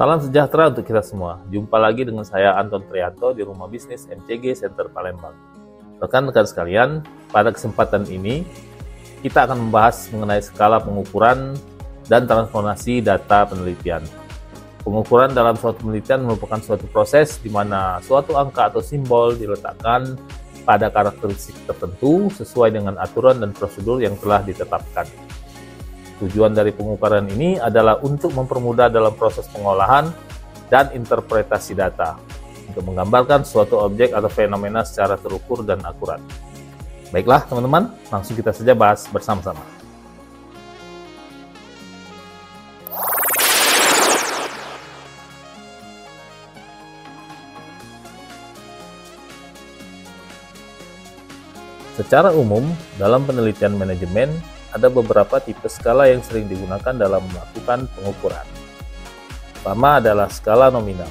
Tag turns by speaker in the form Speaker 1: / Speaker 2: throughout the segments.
Speaker 1: Salam sejahtera untuk kita semua. Jumpa lagi dengan saya Anton Trianto di Rumah Bisnis MCG Center Palembang. Rekan-rekan sekalian, pada kesempatan ini kita akan membahas mengenai skala pengukuran dan transformasi data penelitian. Pengukuran dalam suatu penelitian merupakan suatu proses di mana suatu angka atau simbol diletakkan pada karakteristik tertentu sesuai dengan aturan dan prosedur yang telah ditetapkan. Tujuan dari pengukuran ini adalah untuk mempermudah dalam proses pengolahan dan interpretasi data, untuk menggambarkan suatu objek atau fenomena secara terukur dan akurat. Baiklah teman-teman, langsung kita saja bahas bersama-sama. Secara umum, dalam penelitian manajemen, ada beberapa tipe skala yang sering digunakan dalam melakukan pengukuran. Pertama adalah skala nominal.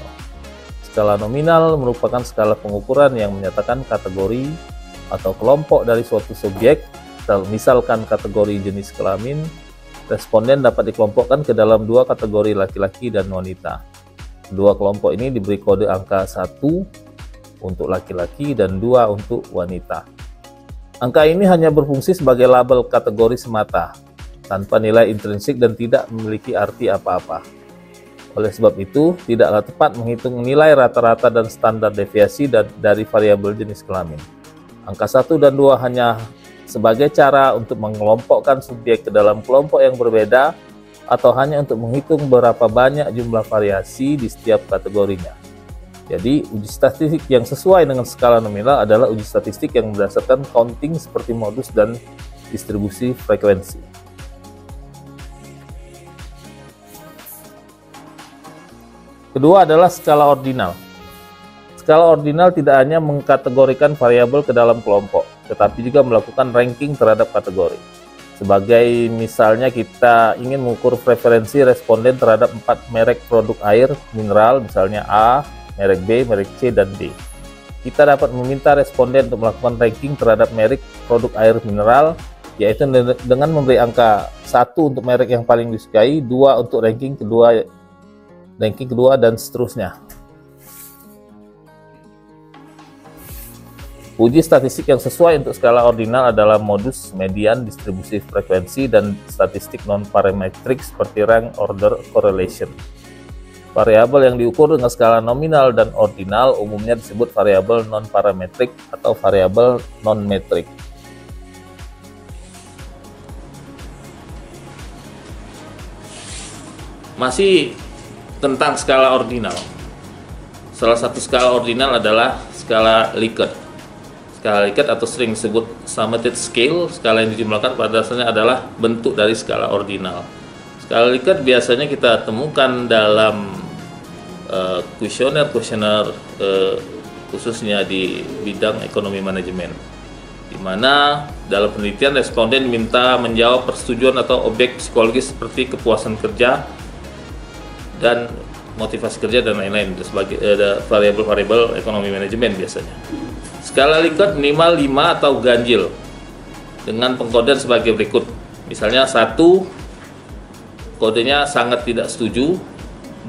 Speaker 1: Skala nominal merupakan skala pengukuran yang menyatakan kategori atau kelompok dari suatu subjek, misalkan kategori jenis kelamin. Responden dapat dikelompokkan ke dalam dua kategori laki-laki dan wanita. Kedua kelompok ini diberi kode angka 1 untuk laki-laki dan 2 untuk wanita. Angka ini hanya berfungsi sebagai label kategori semata, tanpa nilai intrinsik dan tidak memiliki arti apa-apa. Oleh sebab itu, tidaklah tepat menghitung nilai rata-rata dan standar deviasi dari variabel jenis kelamin. Angka 1 dan 2 hanya sebagai cara untuk mengelompokkan subjek ke dalam kelompok yang berbeda, atau hanya untuk menghitung berapa banyak jumlah variasi di setiap kategorinya. Jadi, uji statistik yang sesuai dengan skala nominal adalah uji statistik yang berdasarkan counting seperti modus dan distribusi frekuensi. Kedua adalah skala ordinal. Skala ordinal tidak hanya mengkategorikan variabel ke dalam kelompok, tetapi juga melakukan ranking terhadap kategori. Sebagai misalnya kita ingin mengukur preferensi responden terhadap 4 merek produk air mineral, misalnya A, merek B, merek C, dan D. Kita dapat meminta responden untuk melakukan ranking terhadap merek produk air mineral, yaitu dengan memberi angka 1 untuk merek yang paling disukai, 2 untuk ranking kedua, dan seterusnya. Uji statistik yang sesuai untuk skala ordinal adalah modus, median, distribusi frekuensi, dan statistik non-parametrik seperti rank, order, correlation. Variabel yang diukur dengan skala nominal dan ordinal umumnya disebut variabel non-parametrik atau variabel non-metrik. Masih tentang skala ordinal. Salah satu skala ordinal adalah skala Likert. Skala Likert atau sering disebut summated scale, skala yang dijumlahkan pada dasarnya adalah bentuk dari skala ordinal. Skala Likert biasanya kita temukan dalam kuesioner khususnya di bidang ekonomi manajemen, di mana dalam penelitian responden diminta menjawab persetujuan atau objek psikologis seperti kepuasan kerja dan motivasi kerja dan lain-lain sebagai variabel-variabel ekonomi manajemen biasanya. Skala Likert minimal 5 atau ganjil dengan pengkodean sebagai berikut. Misalnya 1 kodenya sangat tidak setuju,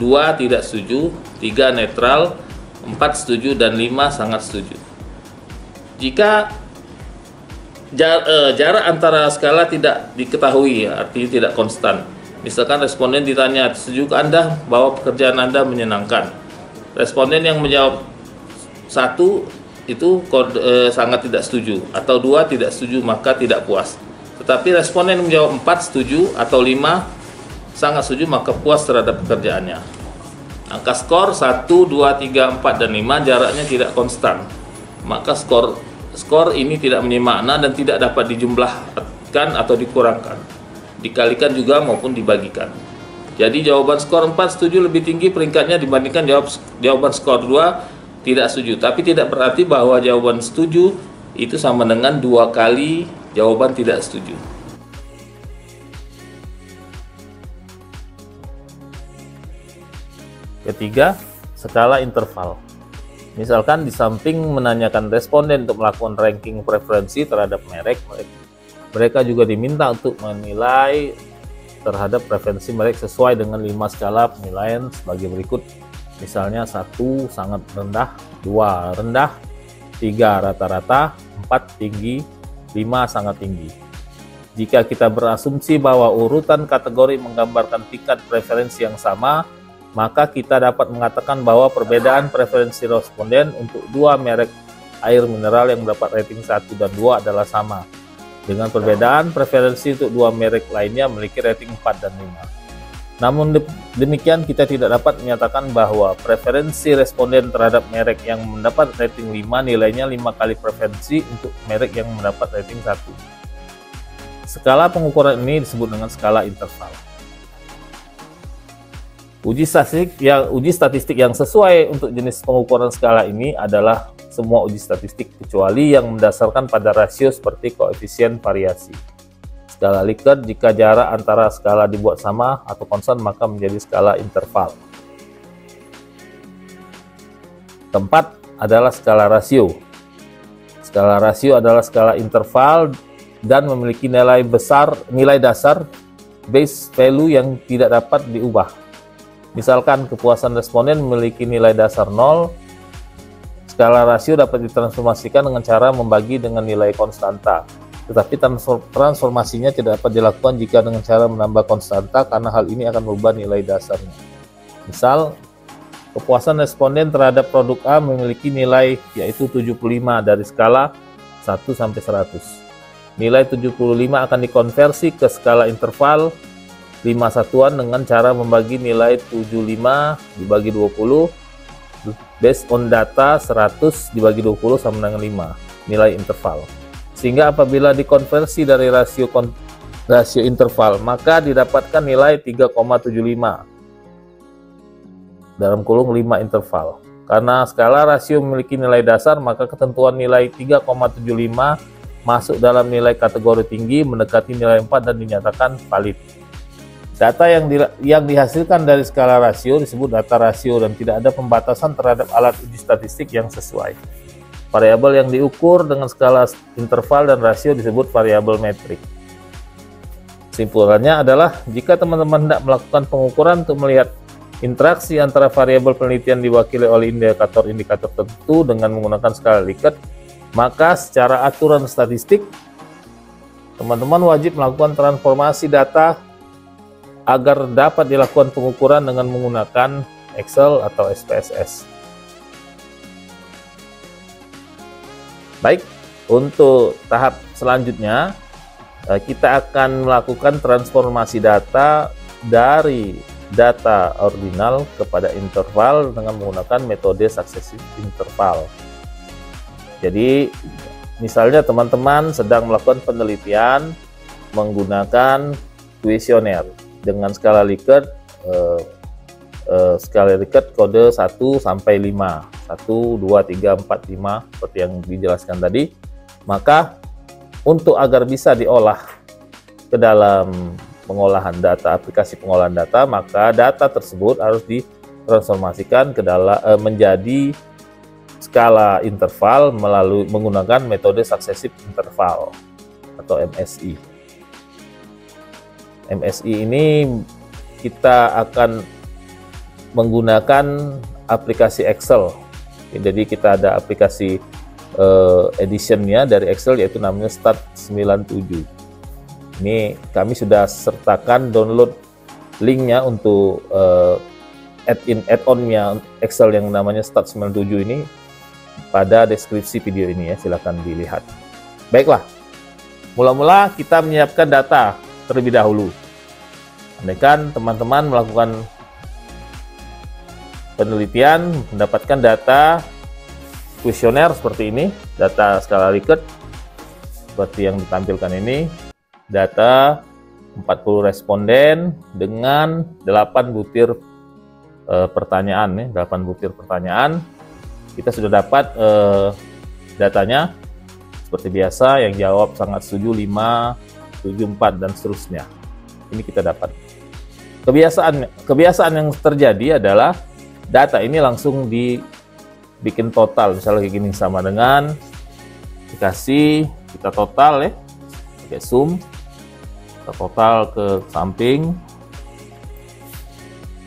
Speaker 1: 2 tidak setuju, 3 netral, 4 setuju, dan 5 sangat setuju. Jika jarak antara skala tidak diketahui, artinya tidak konstan. Misalkan responden ditanya, setujukah Anda bahwa pekerjaan Anda menyenangkan? Responden yang menjawab 1 itu sangat tidak setuju, atau 2 tidak setuju, maka tidak puas. Tetapi responden yang menjawab 4 setuju atau 5 sangat setuju, maka puas terhadap pekerjaannya. Angka skor 1, 2, 3, 4, dan 5 jaraknya tidak konstan. Maka skor ini tidak mempunyai makna dan tidak dapat dijumlahkan atau dikurangkan, dikalikan juga maupun dibagikan. Jadi jawaban skor 4 setuju lebih tinggi peringkatnya dibandingkan jawaban skor 2 tidak setuju. Tapi tidak berarti bahwa jawaban setuju itu sama dengan 2 kali jawaban tidak setuju. Ketiga, skala interval. Misalkan di samping menanyakan responden untuk melakukan ranking preferensi terhadap merek, mereka juga diminta untuk menilai terhadap preferensi merek sesuai dengan 5 skala penilaian sebagai berikut. Misalnya 1 sangat rendah, 2 rendah, 3 rata-rata, 4 tinggi, 5 sangat tinggi. Jika kita berasumsi bahwa urutan kategori menggambarkan tingkat preferensi yang sama, maka kita dapat mengatakan bahwa perbedaan preferensi responden untuk 2 merek air mineral yang mendapat rating 1 dan 2 adalah sama, dengan perbedaan preferensi untuk 2 merek lainnya memiliki rating 4 dan 5. Namun demikian, kita tidak dapat menyatakan bahwa preferensi responden terhadap merek yang mendapat rating 5 nilainya 5 kali preferensi untuk merek yang mendapat rating 1. Skala pengukuran ini disebut dengan skala interval. Uji statistik yang sesuai untuk jenis pengukuran skala ini adalah semua uji statistik kecuali yang mendasarkan pada rasio seperti koefisien variasi. Skala Likert, jika jarak antara skala dibuat sama atau konstan maka menjadi skala interval. Keempat adalah skala rasio. Skala rasio adalah skala interval dan memiliki nilai dasar base value yang tidak dapat diubah. Misalkan kepuasan responden memiliki nilai dasar 0, skala rasio dapat ditransformasikan dengan cara membagi dengan nilai konstanta. Tetapi transformasinya tidak dapat dilakukan jika dengan cara menambah konstanta karena hal ini akan merubah nilai dasarnya. Misal, kepuasan responden terhadap produk A memiliki nilai yaitu 75 dari skala 1 sampai 100. Nilai 75 akan dikonversi ke skala interval 5 satuan dengan cara membagi nilai 75 dibagi 20 based on data 100 dibagi 20 sama dengan 5 nilai interval. Sehingga apabila dikonversi dari rasio interval, maka didapatkan nilai 3,75 dalam kurung 5 interval. Karena skala rasio memiliki nilai dasar, maka ketentuan nilai 3,75 masuk dalam nilai kategori tinggi, mendekati nilai 4 dan dinyatakan valid. Data yang dihasilkan dari skala rasio disebut data rasio dan tidak ada pembatasan terhadap alat uji statistik yang sesuai. Variabel yang diukur dengan skala interval dan rasio disebut variabel metrik. Kesimpulannya adalah, jika teman-teman hendak melakukan pengukuran untuk melihat interaksi antara variabel penelitian diwakili oleh indikator-indikator tertentu dengan menggunakan skala Likert, maka secara aturan statistik, teman-teman wajib melakukan transformasi data agar dapat dilakukan pengukuran dengan menggunakan Excel atau SPSS. Baik, untuk tahap selanjutnya kita akan melakukan transformasi data dari data ordinal kepada interval dengan menggunakan metode successive interval. Jadi, misalnya teman-teman sedang melakukan penelitian menggunakan kuesioner dengan skala Likert, kode 1 sampai 5. 1, 2, 3, 4, 5 seperti yang dijelaskan tadi. Maka untuk agar bisa diolah ke dalam pengolahan data, aplikasi pengolahan data, maka data tersebut harus ditransformasikan ke dalam menjadi skala interval melalui menggunakan metode successive interval atau MSI. MSI ini kita akan menggunakan aplikasi Excel. Jadi kita ada aplikasi editionnya dari Excel, yaitu namanya Stat97. Ini kami sudah sertakan download linknya untuk add-onnya Excel yang namanya Stat97 ini pada deskripsi video ini ya, silakan dilihat. Baiklah, mula-mula kita menyiapkan data terlebih dahulu. Andaikan teman-teman melakukan penelitian, mendapatkan data kuesioner seperti ini, data skala Likert seperti yang ditampilkan ini, data 40 responden dengan 8 butir pertanyaan, 8 butir pertanyaan. Kita sudah dapat datanya seperti biasa, yang jawab sangat setuju 5, setuju 4 dan seterusnya. Ini kita dapat. Kebiasaan yang terjadi adalah data ini langsung dibikin total, misalnya kayak gini, sama dengan dikasih kita total ya, pakai sum kita total ke samping.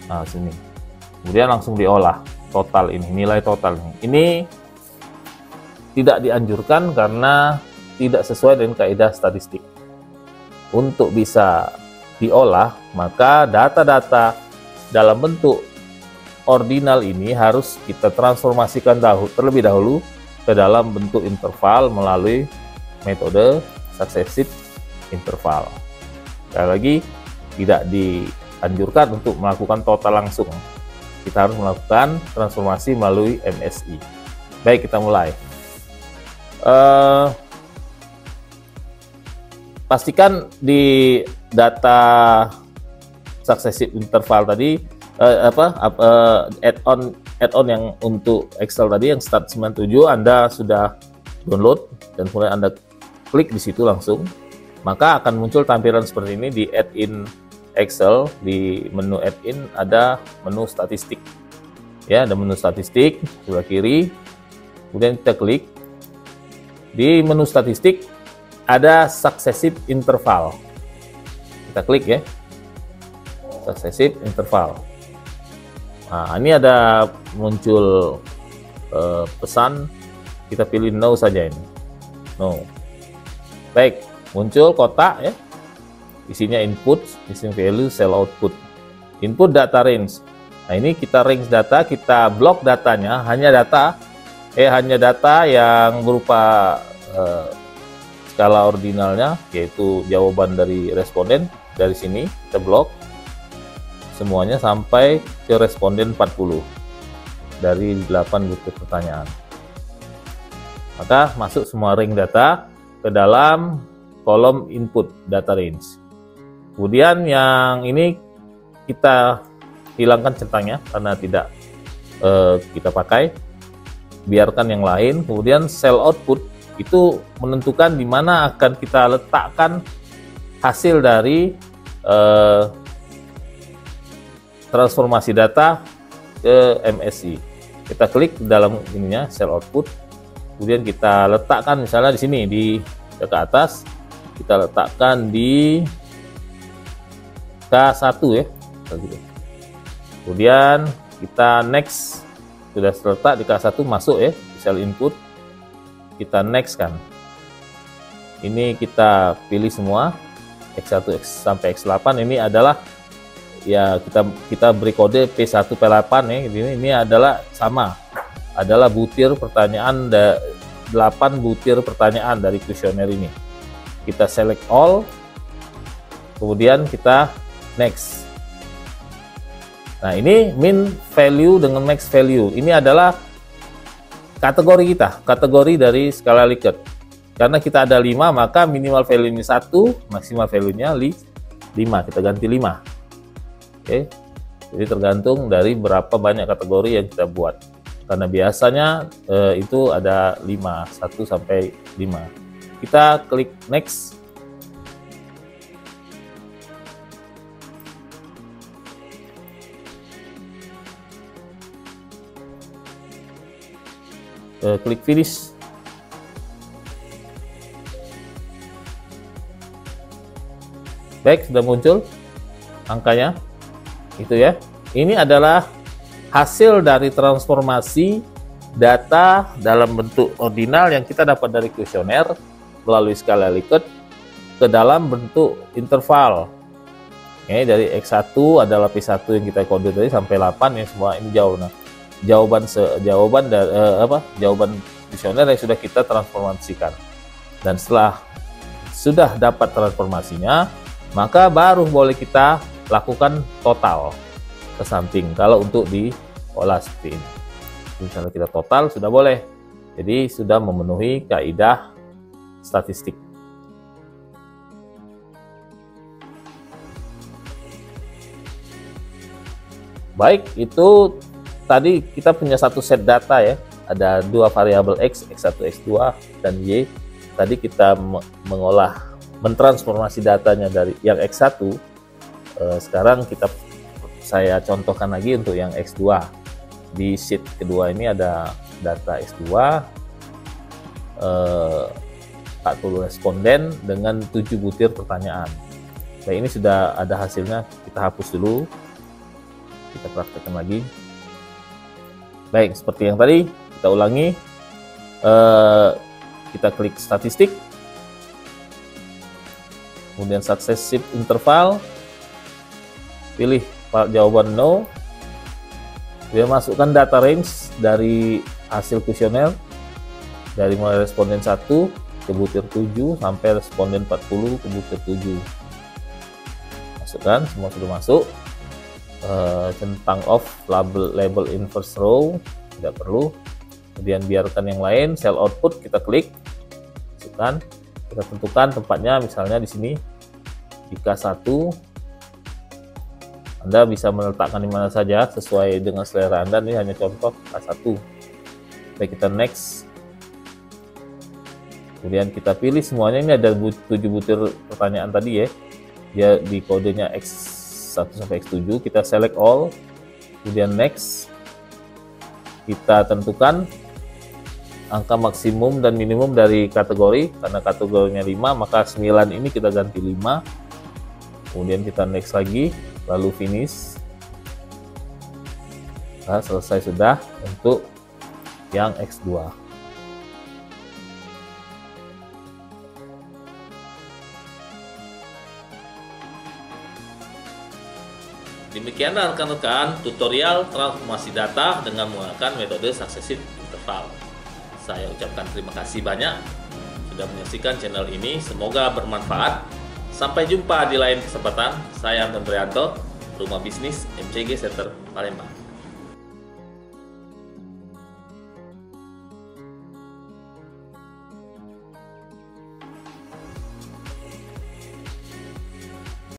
Speaker 1: Nah, sini. Kemudian langsung diolah total ini, nilai total ini. Ini tidak dianjurkan karena tidak sesuai dengan kaidah statistik. Untuk bisa diolah, maka data-data dalam bentuk ordinal ini harus kita transformasikan terlebih dahulu ke dalam bentuk interval melalui metode successive interval. Sekali lagi, tidak dianjurkan untuk melakukan total langsung. Kita harus melakukan transformasi melalui MSI. Baik, kita mulai. Pastikan di data successive interval tadi add-on yang untuk Excel tadi yang start 97 Anda sudah download dan kemudian Anda klik di situ langsung, maka akan muncul tampilan seperti ini di add-in Excel. Di menu add-in ada menu statistik, ya, ada menu statistik sebelah kiri. Kemudian kita klik di menu statistik, ada successive interval. Kita klik ya, successive interval. Nah, ini ada muncul pesan, kita pilih no saja ini, no. Baik, muncul kotak ya, isinya input, isinya value, cell output, input data range. Nah, ini kita range data, kita blok datanya, hanya data yang berupa skala ordinalnya, yaitu jawaban dari responden. Dari sini kita blok semuanya sampai ke responden 40 dari 8 butir pertanyaan. Maka masuk semua ring data ke dalam kolom input data range. Kemudian yang ini kita hilangkan centangnya karena tidak kita pakai, biarkan yang lain. Kemudian cell output itu menentukan di mana akan kita letakkan hasil dari transformasi data ke MSI. Kita klik dalam ininya cell output, kemudian kita letakkan misalnya di sini ke atas, kita letakkan di K1 ya. Kemudian kita next, sudah terletak di K1, masuk ya di cell input, kita next kan. Ini kita pilih semua X1 sampai X8. Ini adalah ya kita beri kode P1 P8 ya. Ini adalah sama, adalah butir pertanyaan 8 butir pertanyaan dari kuesioner ini. Kita select all, kemudian kita next. Nah, ini min value dengan max value. Ini adalah kategori kita, kategori dari skala Likert. Karena kita ada 5, maka minimal value-nya 1, maksimal value-nya 5. Kita ganti 5. Oke. Jadi tergantung dari berapa banyak kategori yang kita buat. Karena biasanya itu ada 5, 1 sampai 5. Kita klik next. Klik finish. Baik, sudah muncul angkanya itu ya. Ini adalah hasil dari transformasi data dalam bentuk ordinal yang kita dapat dari kuesioner melalui skala Likert ke dalam bentuk interval. Ini dari X1 adalah P1 yang kita kode tadi sampai 8 ya, semua ini jauh. Nah, jawaban kuesioner yang sudah kita transformasikan. Dan setelah sudah dapat transformasinya, maka baru boleh kita lakukan total ke samping kalau untuk diolah seperti ini. Misalnya kita total sudah boleh, jadi sudah memenuhi kaidah statistik. Baik, itu tadi kita punya satu set data ya, ada 2 variabel X, X1, X2 dan Y. Tadi kita mentransformasi datanya dari yang X1, sekarang saya contohkan lagi untuk yang X2. Di sheet kedua ini ada data X2, 40 responden dengan 7 butir pertanyaan. Baik, ini sudah ada hasilnya, kita hapus dulu, kita praktekkan lagi. Baik, seperti yang tadi, kita ulangi. Kita klik statistik, kemudian successive interval, pilih jawaban no, dia masukkan data range dari hasil kuesioner, dari mulai responden 1 ke butir 7 sampai responden 40 ke butir 7. Masukkan, semua sudah masuk. Centang off label in first row tidak perlu, kemudian biarkan yang lain. Cell output kita klik, masukkan, kita tentukan tempatnya, misalnya di sini di K1. Anda bisa meletakkan di mana saja sesuai dengan selera Anda, ini hanya contoh K1. Baik, kita next, kemudian kita pilih semuanya. Ini ada 7 butir pertanyaan tadi ya, dia di kodenya X1 sampai X7, kita select all, kemudian next, kita tentukan angka maksimum dan minimum dari kategori. Karena kategorinya 5, maka 9 ini kita ganti 5, kemudian kita next lagi, lalu finish. Nah, selesai sudah untuk yang X2. Demikian rekan-rekan tutorial transformasi data dengan menggunakan metode successive interval. Saya ucapkan terima kasih banyak sudah menyaksikan channel ini, semoga bermanfaat. Sampai jumpa di lain kesempatan. Saya Anton Prianto, Rumah Bisnis MCG Center Palembang.